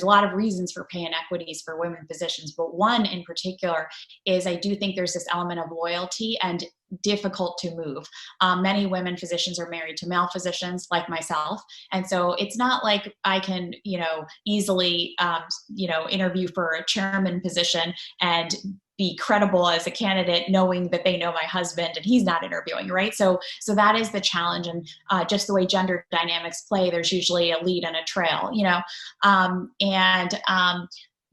a lot of reasons for pay inequities for women physicians, but one in particular is I do think there's this element of loyalty and difficult to move. Many women physicians are married to male physicians like myself. And so it's not like I can, easily, interview for a chairman position and be credible as a candidate, knowing that they know my husband and he's not interviewing, right? So that is the challenge. And just the way gender dynamics play, there's usually a lead and a trail,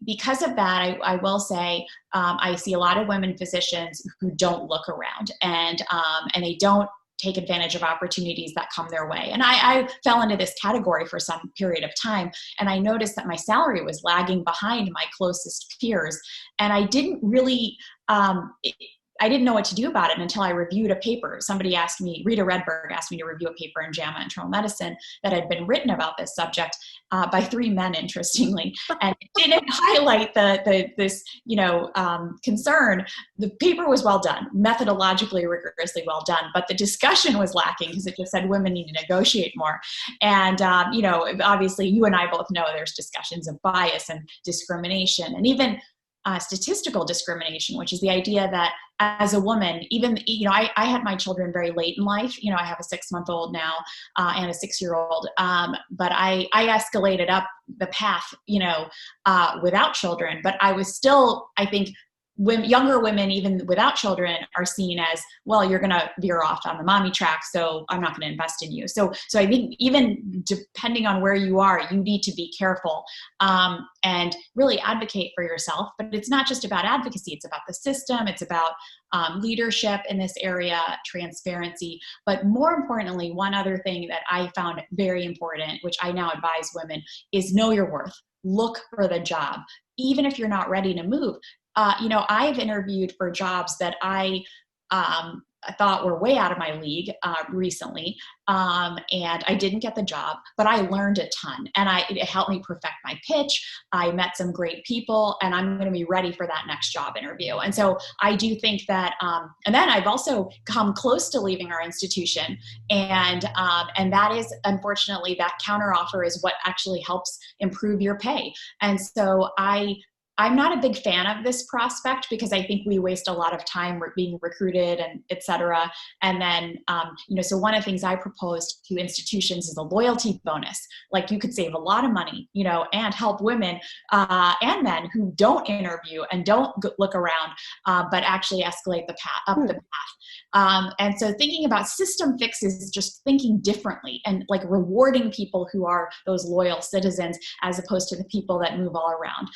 because of that, I will say I see a lot of women physicians who don't look around and they don't take advantage of opportunities that come their way. And I fell into this category for some period of time, and I noticed that my salary was lagging behind my closest peers, and I didn't really I didn't know what to do about it until I reviewed a paper. Somebody asked me, Rita Redberg asked me to review a paper in JAMA Internal Medicine that had been written about this subject by 3 men, interestingly, and it didn't highlight this concern. The paper was well done, methodologically, rigorously well done, but the discussion was lacking because it just said women need to negotiate more. And, obviously you and I both know there's discussions of bias and discrimination and even statistical discrimination, which is the idea that as a woman, even, I had my children very late in life. I have a 6-month-old now and a 6-year-old, but I escalated up the path, without children, but I was still, I think, younger women, even without children, are seen as, well, you're going to veer off on the mommy track, so I'm not going to invest in you. So I think even depending on where you are, you need to be careful and really advocate for yourself. But it's not just about advocacy. It's about the system. It's about leadership in this area, transparency. But more importantly, one other thing that I found very important, which I now advise women, is know your worth. Look for the job. Even if you're not ready to move, I've interviewed for jobs that I thought were way out of my league recently, and I didn't get the job, but I learned a ton, and it helped me perfect my pitch. I met some great people, and I'm going to be ready for that next job interview. And so I do think that, and then I've also come close to leaving our institution, and that is, unfortunately, that counteroffer is what actually helps improve your pay. And so I'm not a big fan of this prospect because I think we waste a lot of time being recruited and et cetera. And then, so one of the things I proposed to institutions is a loyalty bonus. Like you could save a lot of money, and help women and men who don't interview and don't look around, but actually escalate up the path. And so thinking about system fixes is just thinking differently and like rewarding people who are those loyal citizens as opposed to the people that move all around.